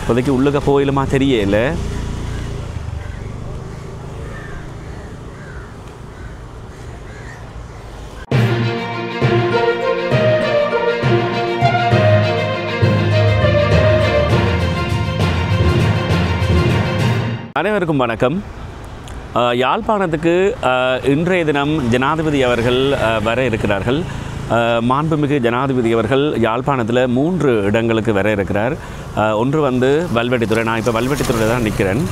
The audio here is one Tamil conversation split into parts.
இப்போதைக்கு உள்ளுக்க போயிலுமா தெரியல. அனைவருக்கும் வணக்கம். யாழ்ப்பாணத்துக்கு இன்றைய தினம் ஜனாதிபதி அவர்கள் வர இருக்கிறார்கள். மாண்புமிகு ஜனாதிபதி அவர்கள் யாழ்ப்பாணத்தில் 3 இடங்களுக்கு வர இருக்கிறார். ஒன்று வந்து வல்வெட்டித்துறை. நான் இப்போ வல்வெட்டித்துறையில் தான் நிற்கிறேன்.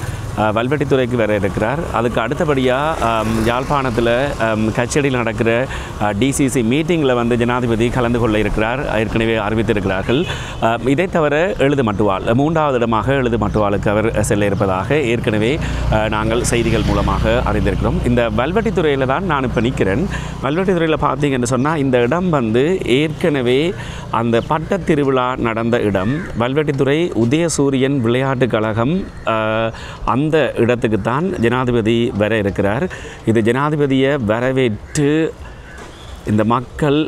வல்வெட்டித்துறைக்கு வர இருக்கிறார். அதுக்கு அடுத்தபடியாக யாழ்ப்பாணத்தில் கச்சேரியில் நடக்கிற டிசிசி மீட்டிங்கில் வந்து ஜனாதிபதி கலந்து கொள்ள இருக்கிறார். ஏற்கனவே அறிவித்திருக்கிறார்கள். இதை தவிர எழுதுமட்டுவாள் 3வது இடமாக எழுதுமட்டுவாளுக்கு அவர் செல்ல இருப்பதாக ஏற்கனவே நாங்கள் செய்திகள் மூலமாக அறிந்திருக்கிறோம். இந்த வல்வெட்டித்துறையில் தான் நான் இப்போ நிற்கிறேன். வல்வெட்டித்துறையில் பார்த்தீங்கன்னு சொன்னால் இந்த இடம் வந்து ஏற்கனவே அந்த பட்டத் திருவிழா நடந்த இடம். வல்வெட்டித்துறை உதயசூரியன் விளையாட்டுக் கழகம் அந்த இடத்துக்கு தான் ஜனாதிபதி வர இருக்கிறார். இது ஜனாதிபதியை வரவேற்று இந்த மக்கள்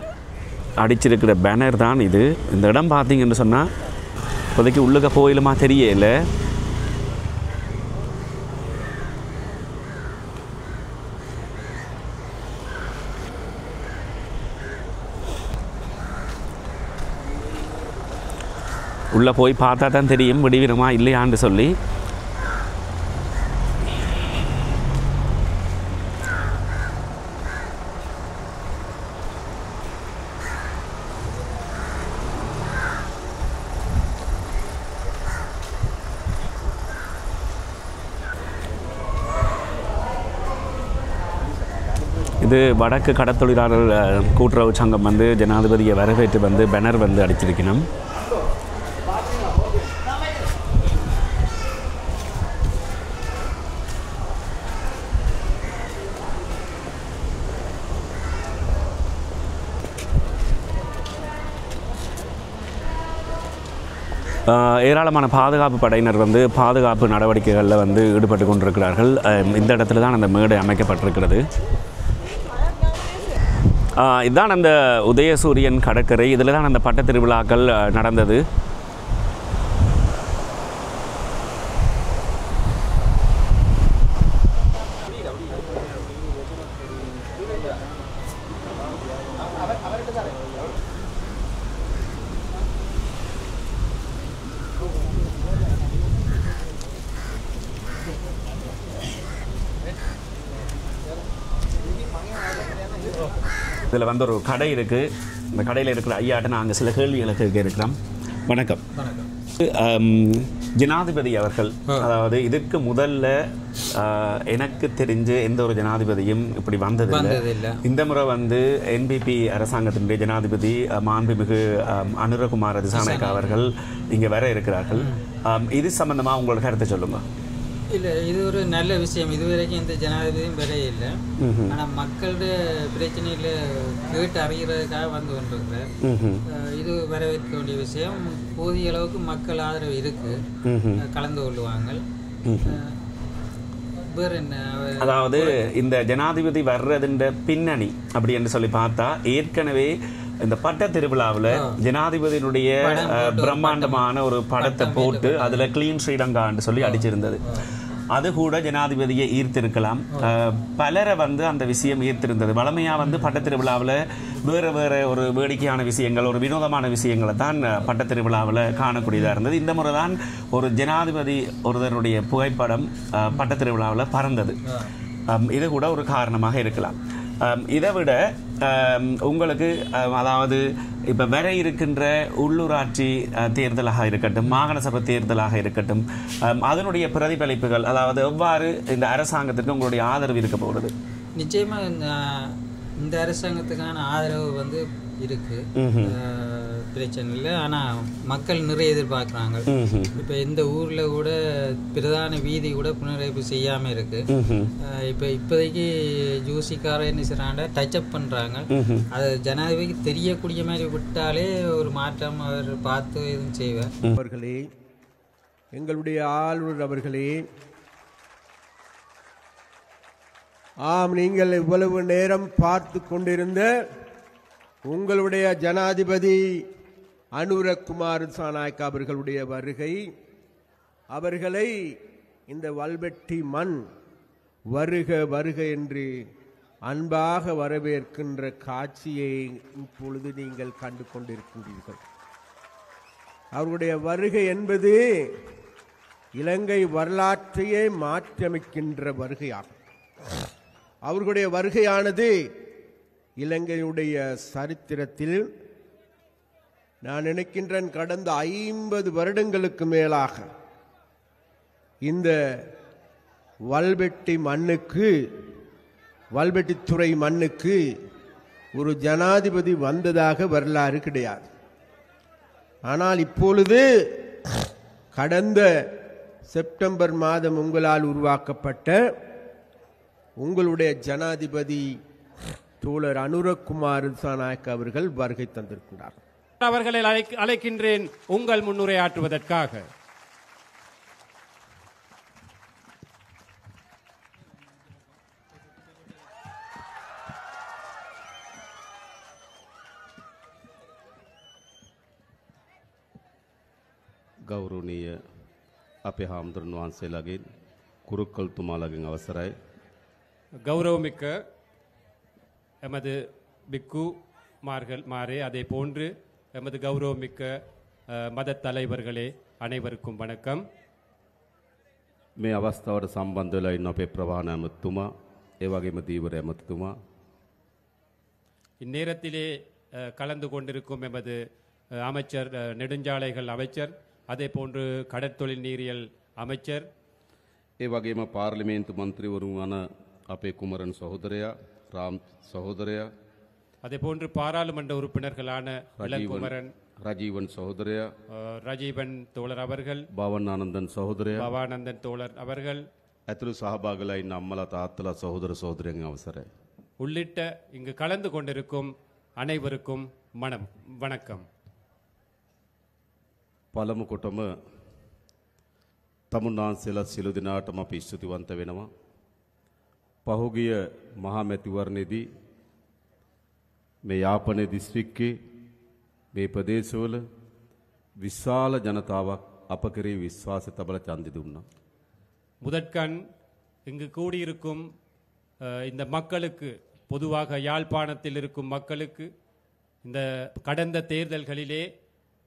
அடிச்சிருக்கிற பேனர் தான் இது. இந்த இடம் பார்த்தீங்கன்னு சொன்னால் இப்போதைக்கு உள்ளுக்க போயிலுமா தெரியல. உள்ளே போய் பார்த்தா தான் தெரியும் விடுவிடுமா இல்லையான்னு சொல்லி. இது வடக்கு கடத்தொழிலாளர் கூட்டுறவு சங்கம் வந்து ஜனாதிபதியை வரவேற்று வந்து பேனர் வந்து அடிச்சிருக்கணும். ஏராளமான பாதுகாப்பு படையினர் வந்து பாதுகாப்பு நடவடிக்கைகளில் வந்து ஈடுபட்டு கொண்டிருக்கிறார்கள். இந்த இடத்துல தான் அந்த மேடை அமைக்கப்பட்டிருக்கிறது. இதுதான் அந்த உதயசூரியன் கடற்கரை. இதில் தான் அந்த பட்டத் திருவிழாக்கள் நடந்தது. இதில் வந்து ஒரு கடை இருக்குது. இந்த கடையில் இருக்கிற ஐயாட்ட நாங்கள் சில கேள்விகளை கேட்க இருக்கிறோம். வணக்கம். ஜனாதிபதி அவர்கள், அதாவது இதற்கு முதல்ல எனக்கு தெரிஞ்சு எந்த ஒரு ஜனாதிபதியும் இப்படி வந்ததில்லை. இந்த முறை வந்து என்பிபி அரசாங்கத்தினுடைய ஜனாதிபதி மாண்புமிகு அனுரகுமார திசாநாயக்கா அவர்கள் இங்கே வர இருக்கிறார்கள். இது சம்பந்தமாக உங்களோட கருத்தை சொல்லுங்கள். இல்லை, இது ஒரு நல்ல விஷயம். இதுவரைக்கும் இந்த ஜனாதிபதியும் வர இல்லை. ஆனால் மக்களுடைய பிரச்சனையில் கேட்டு அறிகிறதுக்காக வந்து கொண்டிருக்கிறார். இது வரவேற்க வேண்டிய விஷயம். போதிய அளவுக்கு மக்கள் ஆதரவு இருக்கு, கலந்து கொள்ளுவாங்க. வேறு என்ன, அதாவது இந்த ஜனாதிபதி வர்றதுன்ற பின்னணி அப்படி என்று சொல்லி பார்த்தா, ஏற்கனவே இந்த பட்ட திருவிழாவில் ஜனாதிபதியினுடைய பிரம்மாண்டமான ஒரு படத்தை போட்டு அதில் கிளீன் ஸ்ரீலங்கான்னு சொல்லி அடிச்சிருந்தது. அது கூட ஜனாதிபதியை ஈர்த்திருக்கலாம். பலரை வந்து அந்த விஷயம் ஈர்த்திருந்தது. வளமையாக வந்து பட்டத் திருவிழாவில் வேறு ஒரு வேடிக்கையான விஷயங்கள், ஒரு வினோதமான விஷயங்களை தான் பட்டத் திருவிழாவில் காணக்கூடியதாக இருந்தது. இந்த முறை தான் ஒரு ஜனாதிபதி ஒருவருடைய புகைப்படம் பட்டத் திருவிழாவில் பறந்தது. இது கூட ஒரு காரணமாக இருக்கலாம். இதை விட உங்களுக்கு, அதாவது இப்போ வர இருக்கின்ற உள்ளூராட்சி தேர்தலாக இருக்கட்டும், மாகாண சபை தேர்தலாக இருக்கட்டும், அதனுடைய பிரதிபலிப்புகள், அதாவது எவ்வாறு இந்த அரசாங்கத்திற்கு உங்களுடைய ஆதரவு இருக்க போகிறது? நிச்சயமாக இந்த அரசாங்கத்துக்கான ஆதரவு வந்து இருக்கு, பிரச்சனை இல்லை. ஆனால் மக்கள் நிறைய எதிர்பார்க்குறாங்க. இப்போ இந்த ஊரில் கூட பிரதான வீதி கூட புனரமைப்பு செய்யாமல் இருக்கு. இப்போதைக்கு ஜூசிக்கார என்ன செய்கிறாங்க, டச்சப் பண்ணுறாங்க. அது ஜனாதிபதிக்கு தெரியக்கூடிய மாதிரி விட்டாலே ஒரு மாற்றம் அவர் பார்த்து எதுவும் செய்வார். அவர்களே, எங்களுடைய ஆளுநர் அவர்களே, ஆம், நீங்கள் இவ்வளவு நேரம் பார்த்து கொண்டிருந்த உங்களுடைய ஜனாதிபதி அனுரகுமார் திசாநாயக்கா அவர்களுடைய வருகை அவர்களை இந்த வல்வெட்டி மண் வருக வருக என்று அன்பாக வரவேற்கின்ற காட்சியை இப்பொழுது நீங்கள் கண்டு கொண்டிருக்கின்றீர்கள். அவருடைய வருகை என்பது இலங்கை வரலாற்றையே மாற்றியமைக்கின்ற வருகையாகும். அவர்களுடைய வருகையானது இலங்கையுடைய சரித்திரத்தில் நான் நினைக்கின்றேன் கடந்த 50 வருடங்களுக்கு மேலாக இந்த வல்வெட்டி மண்ணுக்கு, வல்வெட்டித்துறை மண்ணுக்கு ஒரு ஜனாதிபதி வந்ததாக வரலாறு கிடையாது. ஆனால் இப்பொழுது கடந்த செப்டம்பர் மாதம் உங்களால் உருவாக்கப்பட்ட உங்களுடைய ஜனாதிபதி தோழர் அனுரகுமார் திசாநாயக்க அவர்கள் வருகை தந்திருக்கிறார். அவர்களை அழைக்கின்றேன் உங்கள் முன்னுரையாற்றுவதற்காக. ගෞරවනීය අපේ හාමුදුරන් වහන්සේලාගෙන් කුරුක්කල්තුමාලාගෙන් අවසරයි. கௌரவமிக்க எமது பிக்கு மாரே, அதே போன்று எமது கௌரவமிக்க மத தலைவர்களே, அனைவருக்கும் வணக்கம். මේ අවස්ථාවට සම්බන්ධ වෙලා ඉන්න අපේ ප්‍රවාහන ඇමතුමා, ඒ වගේම දීවර ඇමතුමා, இந்நேரத்திலே கலந்து கொண்டிருக்கும் எமது அமைச்சர், நெடுஞ்சாலைகள் அமைச்சர், அதே போன்று கடற்தொழில் நீரியல் அமைச்சர், ඒ වගේම පාර්ලිමේන්තු මන්ත්‍රීවරුන් වන අපේ කුමරන් සහෝදරයා, රාම් සහෝදරයා, அதே போன்று பாராளுமன்ற உறுப்பினர்களான இளங்குமரன், රජීවන් සහෝදරයා, ரஜீவன் தோழர் அவர்கள், භාවන් ආනන්දන් සහෝදරයා, பவானந்தன் தோழர் அவர்கள் ඇතුළු සහභාගීලා ඉන්න අම්මලා තාත්තලා සහෝදර සහෝදරයන් අවසරයි. உள்ளிட்ட இங்கு கலந்து கொண்டிருக்கும் அனைவருக்கும் வணக்கம். පළමු කොටම තමුන්නාන්සේලා සියලු දෙනාටම අපි ස්තුතිවන්ත වෙනවා. පහුගිය මහා මැතිවරණයේදී මේ යාපනයේ දිස්ත්‍රික්කයේ මේ ප්‍රදේශවල විශාල ජනතාවක් අප කෙරෙහි විශ්වාසය තබලා ඡන්දෙ දුන්නා. முதற்கண் இங்கு கூடியிருக்கும் இந்த மக்களுக்கு, பொதுவாக யாழ்ப்பாணத்தில் இருக்கும் மக்களுக்கு, இந்த கடந்த தேர்தல்களிலே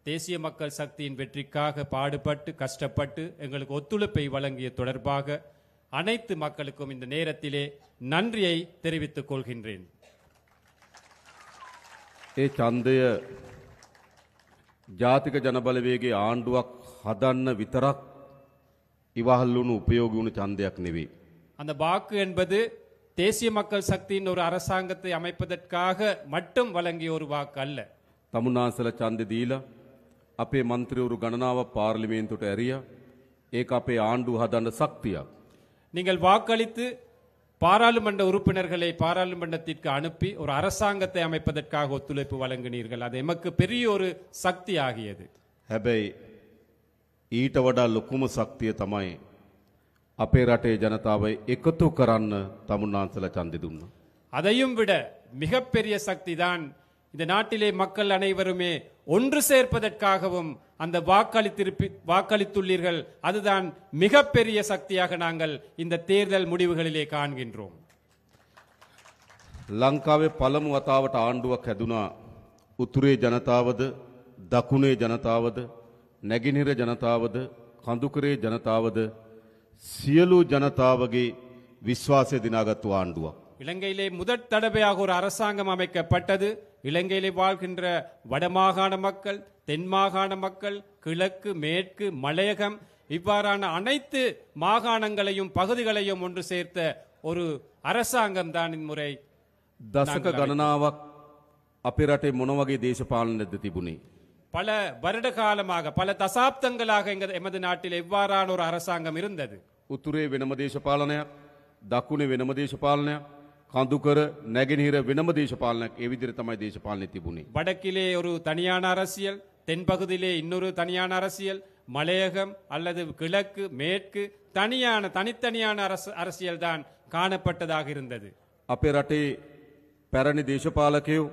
தேசிய மக்கள் சக்தியின் வெற்றிக்காக பாடுபட்டு கஷ்டப்பட்டு எங்களுக்கு ஒத்துழைப்பை வழங்கிய தொடர்பாக அனைத்து மக்களுக்கும் இந்த நேரத்திலே நன்றியை தெரிவித்துக் கொள்கின்றேன். ඒ ඡන්දය ජාතික ජනබලවේගයේ ආණ්ඩුවක් හදන්න විතරක් ඉවහල් වුණු උපයෝගී වුණු ඡන්දයක් නෙවෙයි. அந்த வாக்கு என்பது தேசிய மக்கள் சக்தியின் ஒரு அரசாங்கத்தை அமைப்பதற்காக மட்டும் வழங்கிய ஒரு வாக்கு அல்ல. තමුන්නාන්සේලා ඡන්දෙ දීලා අපේ മന്ത്രിවරු ගණනාවක් පාර්ලිමේන්තුවට ඇරියා. ඒක අපේ ආණ්ඩුව හදන්න ශක්තියක්. நீங்கள் வாக்களித்து பாராளுமன்ற உறுப்பினர்களை பாராளுமன்றத்திற்கு அனுப்பி ஒரு அரசாங்கத்தை அமைப்பதற்காக ஒத்துழைப்பு வழங்கினீர்கள். அது எமக்கு பெரிய ஒரு சக்தி ஆகியது. හැබැයි ඊට වඩා ලොකුම ශක්තිය තමයි අපේ රටේ ජනතාව එකතු කරන්න තමුන්නාන්සේලා ඡන්දෙ දුන්නා. அதையும் விட மிகப்பெரிய சக்தி தான் இந்த நாட்டிலே மக்கள் அனைவருமே ஒன்று சேர்ப்பதற்காகவும் அந்த வாக்களித்துள்ளீர்கள். அதுதான் மிகப்பெரிய சக்தியாக நாங்கள் இந்த தேர்தல் முடிவுகளிலே காண்கின்றோம். ලංකාවේ පළමු වතාවට ආණ්ඩුවක් හැදුනා. උතුරේ ජනතාවද, දකුණේ ජනතාවද, නැගෙනහිර ජනතාවද, කඳුකරේ ජනතාවද සියලු ජනතාවගේ විශ්වාසය දිනාගත්තු ආණ්ඩුවක්. இலங்கையிலே முதற் தடவையாக ஒரு அரசாங்கம் அமைக்கப்பட்டது. இலங்கையிலே வாழ்கின்ற வடமாகாண மக்கள், தென் மாகாண மக்கள், கிழக்கு, மேற்கு, மலையகம் இவ்வாறான அனைத்து மாகாணங்களையும் பகுதிகளையும் ஒன்று சேர்த்த ஒரு அரசாங்கம் தான் இம்முறை. දශක ගණනාවක් අපේ රටේ මොන වගේ දේශපාලනයක්ද තිබුණේ? பல வருட காலமாக, பல தசாப்தங்களாக எமது நாட்டில் எவ்வாறான ஒரு அரசாங்கம் இருந்தது. උතුරේ වෙනම දේශපාලනයක්, දකුණේ වෙනම දේශපාලනයක්, කඳුකර නැගෙනහිර වෙනම දේශපාලනයක්, ඒ විදිහට තමයි දේශපාලනය තිබුණේ. வடக்கிலே ஒரு தனியான அரசியல், தென்பகுதியிலே இன்னொரு தனியான அரசியல், மலையகம் அல்லது கிழக்கு, மேற்கு தனித்தனியான அரசியல் தான் காணப்பட்டதாக இருந்தது. අපේ රටේ පැරණි දේශපාලකයෝ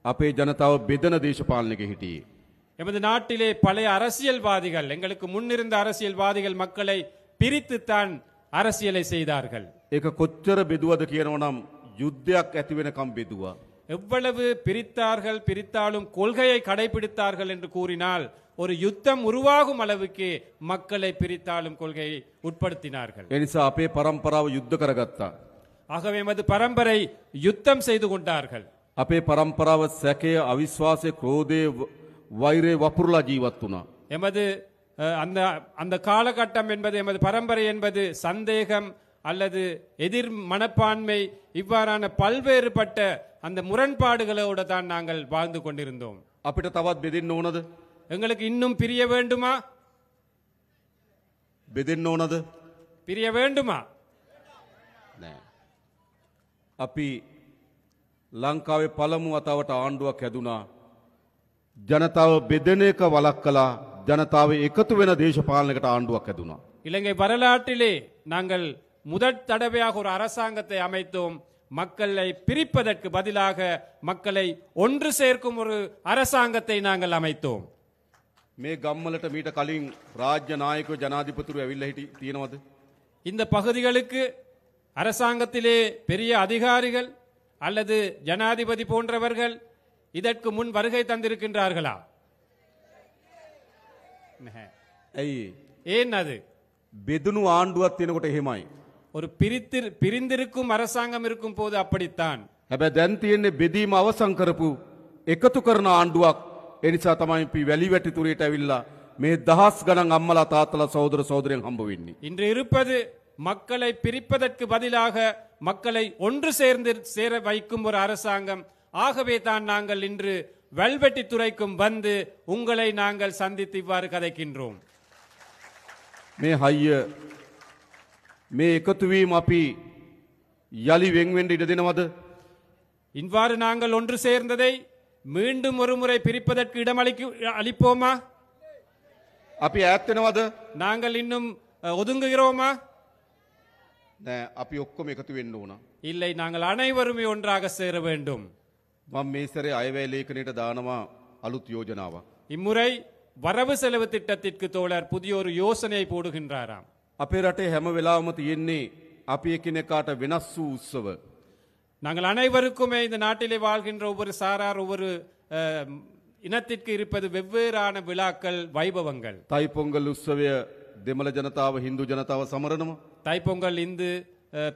අපේ ජනතාව බෙදන දේශපාලනයක හිටියේ. எமது நாட்டிலே பழைய அரசியல்வாதிகள், எங்களுக்கு முன்னிருந்த அரசியல்வாதிகள் மக்களை பிரித்துத்தான் அரசியலை செய்தார்கள். ඒක කොච්චර බෙදුවද කියනවනම් යුද්ධයක් ඇති වෙනකම් බෙදුවා. எவ்வளவு பிரித்தார்கள், பிரித்தாலும் கொள்கையை கடைபிடித்தார்கள் என்று கூறினால் ஒரு யுத்தம் உருவாகும் அளவுக்கு மக்களை பிரித்தாலும் கொள்கையை உட்படுத்தினார்கள். ඒ නිසා අපේ පරම්පරාව යුද්ධ කරගත්තා. ஆகவே எமது பரம்பரை யுத்தம் செய்து கொண்டார்கள். අපේ පරම්පරාව සැකය, අවිශ්වාසය, ක්‍රෝධය, වෛරය වපුරලා ජීවත් වුණා. எமது அந்த அந்த காலகட்டம் என்பது, எமது பரம்பரை என்பது சந்தேகம் அல்லது எதிர் மனப்பான்மை இவ்வாறான பல்வேறுபட்ட அந்த முரண்பாடுகளோடு தான் நாங்கள் வாழ்ந்து கொண்டிருந்தோம். අපිට තවත් බෙදෙන්න ඕනද? எங்களுக்கு இன்னும் பிரிய வேண்டுமா? බෙදෙන්න ඕනද? பிரிய வேண்டுமா? නෑ. අපි ලංකාවේ පළමු වතාවට ආණ්ඩුවක් හැදුනා. ජනතාව බෙදෙන එක වළක්වලා ජනතාව එකතු වෙන දේශපාලනයකට ආණ්ඩුවක් හැදුනා. இலங்கை வரலாற்றிலே நாங்கள் முதற் தடவையாக ஒரு அரசாங்கத்தை அமைத்தோம். மக்களை பிரிப்பதற்கு பதிலாக மக்களை ஒன்று சேர்க்கும் ஒரு அரசாங்கத்தை நாங்கள் அமைத்தோம். මේ ගම්වලට මීට කලින් රාජ්‍ය නායකයෝ ජනාධිපතිවරු ඇවිල්ලා තියෙනවද? இந்த பகுதிகளுக்கு அரசாங்கத்திலே பெரிய அதிகாரிகள் அல்லது ஜனாதிபதி போன்றவர்கள் இதற்கு முன் வருகை தந்திருக்கின்றார்களா? ඇයි? ஏன் அது? බෙදුණු ආණ්ඩුවක් තියෙනකොට එහෙමයි. ஒரு பிரிந்திருக்கும் அரசாங்கம் இருக்கும் போது அப்படித்தான். හැබැයි දැන් තියෙන්නේ බෙදීම අවසන් කරපු එකතු කරන ආණ්ඩුවක්. ඒ නිසා තමයි අපි වැලි වැටි තුරේට ඇවිල්ලා මේ දහස් ගණන් අම්මලා තාත්තලා සහෝදර සහෝදරයන් හම්බ වෙන්නේ. இன்று இருப்பது மக்களை பிரிப்பதற்கு பதிலாக மக்களை ஒன்று சேர வைக்கும் ஒரு அரசாங்கம். ஆகவே தான் நாங்கள் இன்று வெல்வெட்டி துறைக்கும் வந்து உங்களை நாங்கள் சந்தித்து இவ்வாறு கதைக்கின்றோம். මේ හයිය මේ එකතු වීම අපි යලි වෙන් වෙන්න ඉඩ දෙනවද? இவ்வாறு நாங்கள் ஒன்று சேர்ந்ததை மீண்டும் ஒரு முறை பிரிப்பதற்கு இடம் அளிப்போமா? අපි ඈත් වෙනවද? நாங்கள் இன்னும் ஒதுங்குகிறோமா? නෑ, අපි ඔක්කොම එකතු වෙන්න ඕන. இல்லை, நாங்கள் அனைவருமே ஒன்றாக சேர வேண்டும். මම මේ සැරේ අයවැය ලේඛනයට දානවා අලුත් යෝජනාවක්. இம்முறை வரவு செலவு திட்டத்திற்கு தோழர் புதிய ஒரு யோசனையை போடுகின்றாராம். අපේ රටේ හැම වෙලාවම තියෙන්නේ අපි එකිනෙකාට වෙනස් වූ උත්සව. நாங்கள் அனைவருக்குமே இந்த நாட்டிலே வாழ்கின்ற ஒவ்வொரு சாரார், ஒவ்வொரு இனத்திற்கு இருப்பது வெவ்வேறான விழாக்கள், வைபவங்கள். තයි පොංගල් උත්සවය දෙමළ ජනතාව, හින්දු ජනතාව සමරනවා. தைப்பொங்கல் இந்து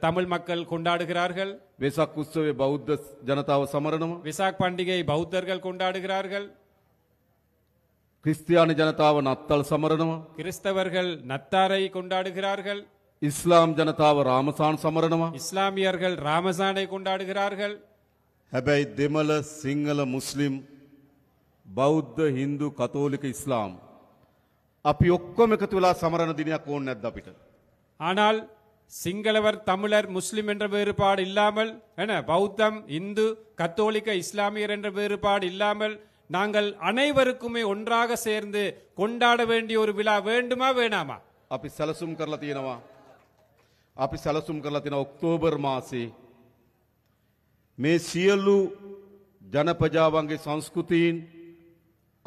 தமிழ் மக்கள் கொண்டாடுகிறார்கள். වෙසක් උත්සවය බෞද්ධ ජනතාව සමරනවා. விசாக் பண்டிகை பௌத்தர்கள் கொண்டாடுகிறார்கள். ක්‍රිස්තියානි ජනතාව නත්තල් සමරනවා. கிறிஸ்தவர்கள் நத்தாரை கொண்டாடுகிறார்கள். ඉස්ලාම් ජනතාව රාමසාන් සමරනවා. இஸ்லாமியர்கள் ராமசானை கொண்டாடுகிறார்கள். හැබැයි දෙමළ, සිංහල, මුස්ලිම්, බෞද්ධ, හින්දු, කතෝලික, ඉස්ලාම් අපි ඔක්කොම එකතු වෙලා සමරන දිනයක් ඕනේ නැද්ද අපිට? ஆனால் சிங்களவர், தமிழர், முஸ்லிம் என்ற வேறுபாடு இல்லாமல், பௌத்தம், இந்து, கத்தோலிக்க, இஸ்லாமியர் என்ற வேறுபாடு இல்லாமல் நாங்கள் அனைவருக்குமே ஒன்றாக சேர்ந்து கொண்டாட வேண்டிய ஒரு விழா வேண்டுமா வேணாமா? අපි සැලසුම් කරලා තියෙනවා. අපි සැලසුම් කරලා තියෙන ඔක්තෝබර් මාසේ මේ සියලු ජනපජාවන්ගේ සංස්කෘතීන්,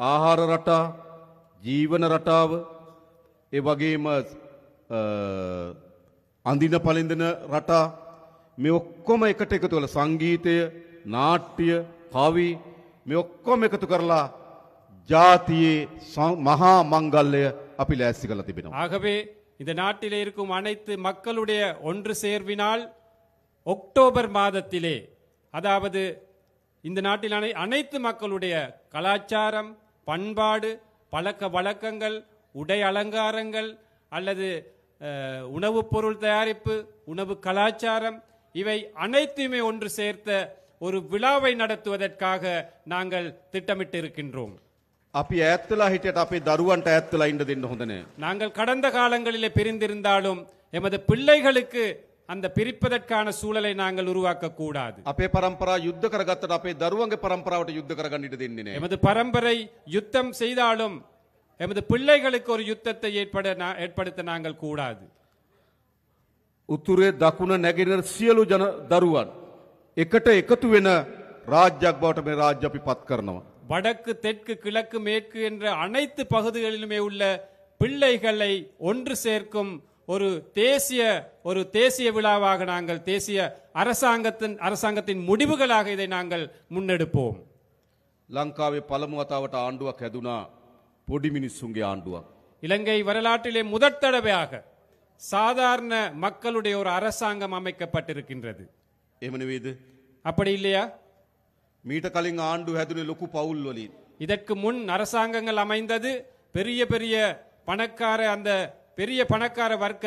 ආහාර රටා, ජීවන රටාව, ඒ වගේම අඳින පළඳින රටා, මේ ඔක්කොම එකට එකතු වෙලා සංගීතය, නාට්‍ය, කවි මේ ඔක්කොම එකතු කරලා ජාතියේ මහා මංගල්‍යය අපි ලෑස්ති කරලා තිබෙනවා. ஆகவே இந்த நாட்டிலே இருக்கும் அனைத்து மக்களுடைய ஒன்று சேர்வினால் அக்டோபர் மாதத்திலே, அதாவது இந்த நாட்டில் அனைத்து மக்களுடைய கலாச்சாரம், பண்பாடு, பழக்க வழக்கங்கள், உடை அலங்காரங்கள் அல்லது உணவுப் பொருள் தயாரிப்பு, உணவு கலாச்சாரம், இவை அனைத்துமே ஒன்று சேர்த்த ஒரு விழாவை நடத்துவதற்காக நாங்கள் திட்டமிட்டு இருக்கின்றோம். අපි ඈත්ලා හිටියට අපේ දරුවන්ට ඈත්ලා ඉන්න දෙන්න හොඳ නෑ. நாங்கள் கடந்த காலங்களிலே பிரிந்திருந்தாலும் எமது பிள்ளைகளுக்கு அந்த பிரிப்பதற்கான சூழலை நாங்கள் உருவாக்க கூடாது. අපේ පරම්පරාව යුද්ධ කරගත්තට අපේ දරුවන්ගේ පරම්පරාවට යුද්ධ කරගන්න ඉඩ දෙන්නේ නෑ. எமது பரம்பரை யுத்தம் செய்தாலும் எமது பிள்ளைகளுக்கு ஒரு யுத்தத்தை ஏற்படுத்த நாங்கள் கூடாது. උතුරේ දකුණ නැගෙනහිර සියලු දරුවන් එකට එකතු වෙන රාජ්‍යයක් බවට මේ රාජ්‍ය අපි පත් කරනවා. வடக்கு தெற்கு கிழக்கு மேற்கு என்ற அனைத்து பகுதிகளிலுமே உள்ள பிள்ளைகளை ஒன்று சேர்க்கும் ஒரு தேசிய விழாவாக நாங்கள் தேசிய அரசாங்கத்தின் முடிவுகளாக இதை நாங்கள் முன்னெடுப்போம். ලංකාවේ පළමු වතාවට ආණ්ඩුවක් හැදුනා පොඩි මිනිස්සුන්ගේ ආණ්ඩුවක්. இலங்கை வரலாற்றிலே முதற் தடவையாக சாதாரண மக்களுடைய ஒரு அரசாங்கம் அமைக்கப்பட்டிருக்கின்றது. එහෙම නෙවෙයිද? அப்படி இல்லையா? මීට කලින් ආණ්ඩු හැදුනේ ලොකු පවුල් වලින්. இதற்கு முன் அரசாங்கங்கள் அமைந்தது பெரிய பெரிய பணக்கார வர்க்க